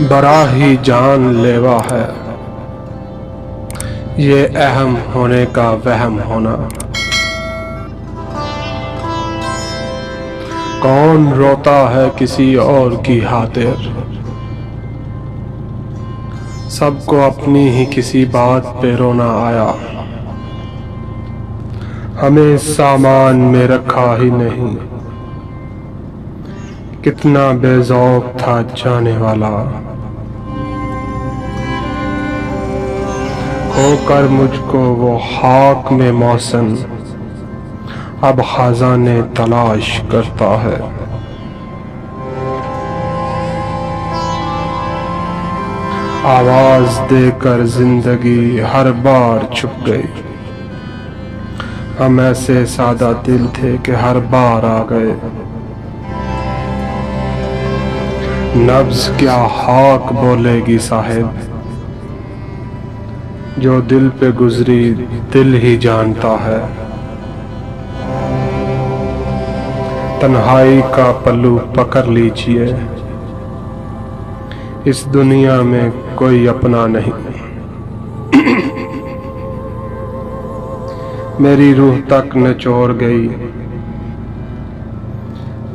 बड़ा ही जानलेवा है ये अहम होने का वहम होना। कौन रोता है किसी और की खातिर, सबको अपनी ही किसी बात पे रोना आया। हमें सामान में रखा ही नहीं, कितना बेज़ौक था जाने वाला। खोकर मुझको वो खाक में मौसम अब खजाने तलाश करता है। आवाज देकर जिंदगी हर बार छुप गई। हम ऐसे सादा दिल थे कि हर बार आ गए। नब्ज क्या खाक बोलेगी साहिब, जो दिल पे गुजरी दिल ही जानता है। तन्हाई का पल्लू पकड़ लीजिए, इस दुनिया में कोई अपना नहीं। मेरी रूह तक निचोड़ गई,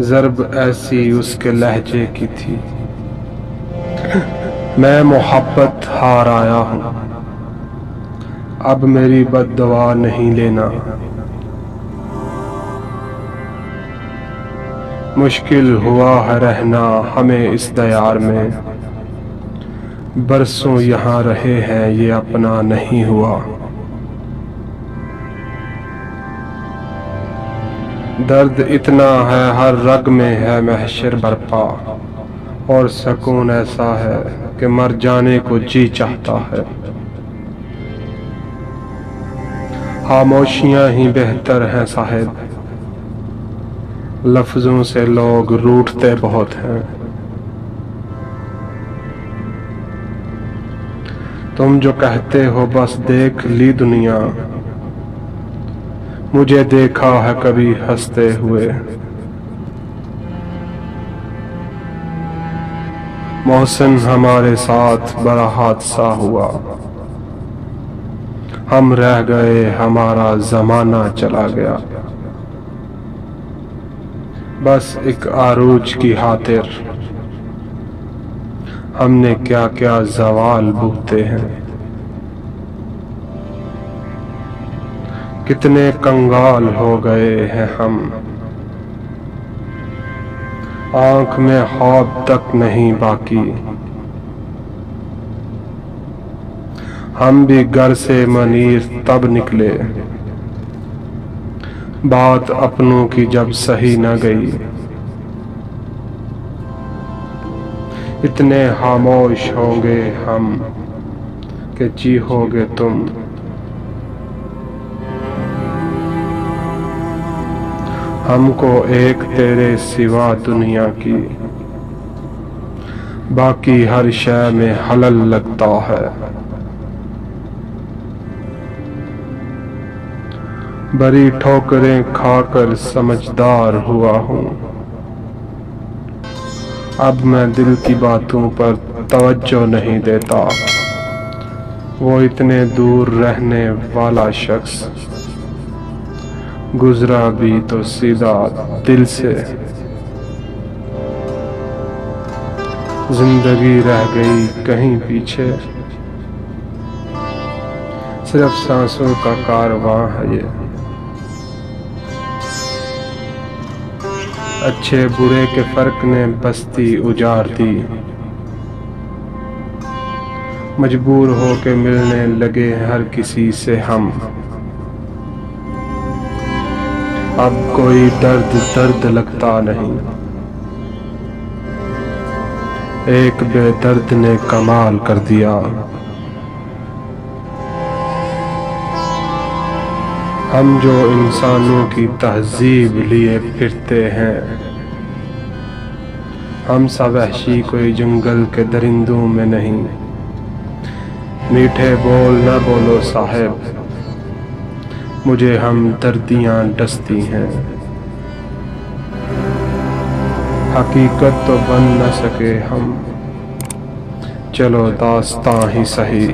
ज़र्ब ऐसी उसके लहजे की थी। मैं मोहब्बत हार आया हूँ, अब मेरी बद्दुआ नहीं लेना। मुश्किल हुआ है रहना हमें इस दयार में, बरसों यहाँ रहे हैं ये अपना नहीं हुआ। दर्द इतना है हर रग में है महशर बरपा, और सुकून ऐसा है कि मर जाने को जी चाहता है। खामोशियां ही बेहतर हैं साहिब, लफ्जों से लोग रूठते बहुत हैं। तुम जो कहते हो बस देख ली दुनिया, मुझे देखा है कभी हंसते हुए। मोहसिन हमारे साथ बड़ा हादसा हुआ, हम रह गए हमारा जमाना चला गया। बस एक आरूज की खातिर हमने क्या क्या ज़वाल भुगते हैं। कितने कंगाल हो गए हैं हम, आंख में ख्वाब तक नहीं बाकी। हम भी घर से मनीर तब निकले, बात अपनों की जब सही न गई। इतने खामोश होंगे हम कि चीखोगे तुम। हमको एक तेरे सिवा दुनिया की, बाकी हर शय में हलल लगता है। बड़ी ठोकरें खाकर समझदार हुआ हूँ, अब मैं दिल की बातों पर तवज्जो नहीं देता। वो इतने दूर रहने वाला शख्स गुजरा भी तो सीधा दिल से। जिंदगी रह गई कहीं पीछे, सिर्फ सांसों का कारवां है ये। अच्छे बुरे के फर्क ने बस्ती उजाड़ दी, मजबूर हो के मिलने लगे हर किसी से हम। अब कोई दर्द दर्द लगता नहीं, एक बेदर्द ने कमाल कर दिया। हम जो इंसानों की तहजीब लिए फिरते हैं, हम सा वहशी कोई जंगल के दरिंदों में नहीं। मीठे बोल न बोलो साहिब, मुझे हम दर्दियां डसती हैं। हकीकत तो बन न सके हम, चलो दास्तां ही सही।